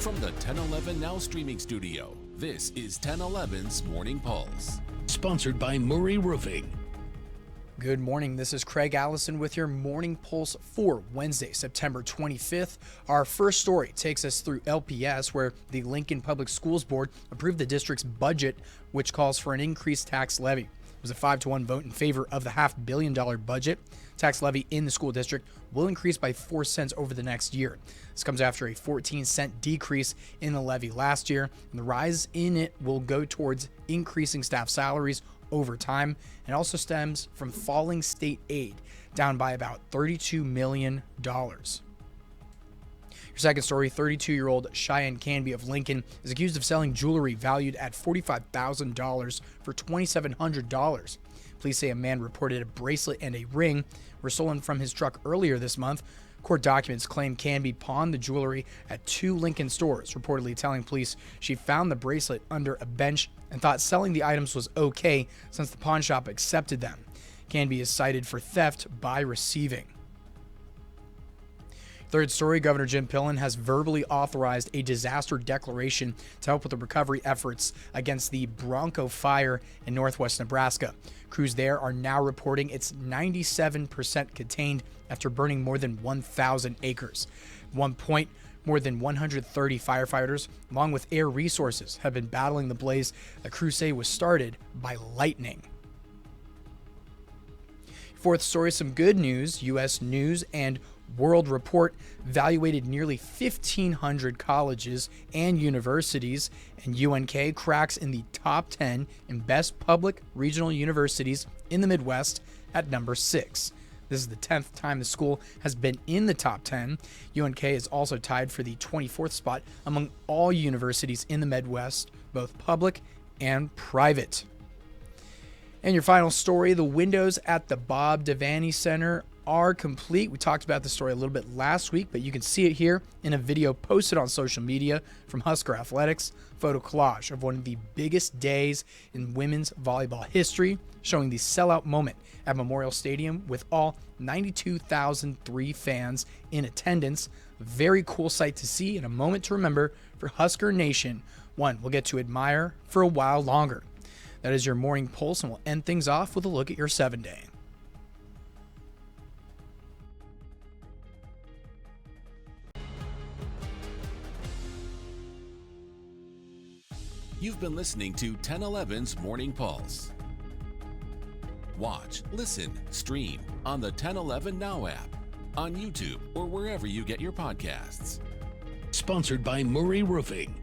From the 1011 Now streaming studio, this is 1011's Morning Pulse. Sponsored by Murray Roofing. Good morning. This is Craig Allison with your Morning Pulse for Wednesday, September 25th. Our first story takes us through LPS, where the Lincoln Public Schools Board approved the district's budget, which calls for an increased tax levy. It was a 5-1 vote in favor of the $500 million budget. Tax levy in the school district will increase by 4 cents over the next year. This comes after a 14-cent decrease in the levy last year, and the rise in it will go towards increasing staff salaries over time, and also stems from falling state aid, down by about $32 million. Your second story, 32-year-old Cheyenne Canby of Lincoln is accused of selling jewelry valued at $45,000 for $2,700. Police say a man reported a bracelet and a ring were stolen from his truck earlier this month. Court documents claim Canby pawned the jewelry at 2 Lincoln stores, reportedly telling police she found the bracelet under a bench and thought selling the items was okay since the pawn shop accepted them. Canby is cited for theft by receiving. Third story, Governor Jim Pillen has verbally authorized a disaster declaration to help with the recovery efforts against the Bronco fire in northwest Nebraska. Crews there are now reporting it's 97% contained after burning more than 1,000 acres. At one point, more than 130 firefighters, along with air resources, have been battling the blaze. The crew say was started by lightning. Fourth story, some good news. U.S. News and World Report evaluated nearly 1,500 colleges and universities, and UNK cracks in the top 10 in best public regional universities in the Midwest at number 6. This is the 10th time the school has been in the top 10. UNK is also tied for the 24th spot among all universities in the Midwest, both public and private. And your final story, the windows at the DeVaney Center are complete. We talked about the story a little bit last week, but you can see it here in a video posted on social media from Husker Athletics. Photo collage of one of the biggest days in women's volleyball history, showing the sellout moment at Memorial Stadium with all 92,003 fans in attendance. A very cool sight to see and a moment to remember for Husker Nation, one we'll get to admire for a while longer. That is your Morning Pulse, and we'll end things off with a look at your 7-day. You've been listening to 1011's Morning Pulse. Watch, listen, stream on the 1011 Now app, on YouTube, or wherever you get your podcasts. Sponsored by Murray Roofing.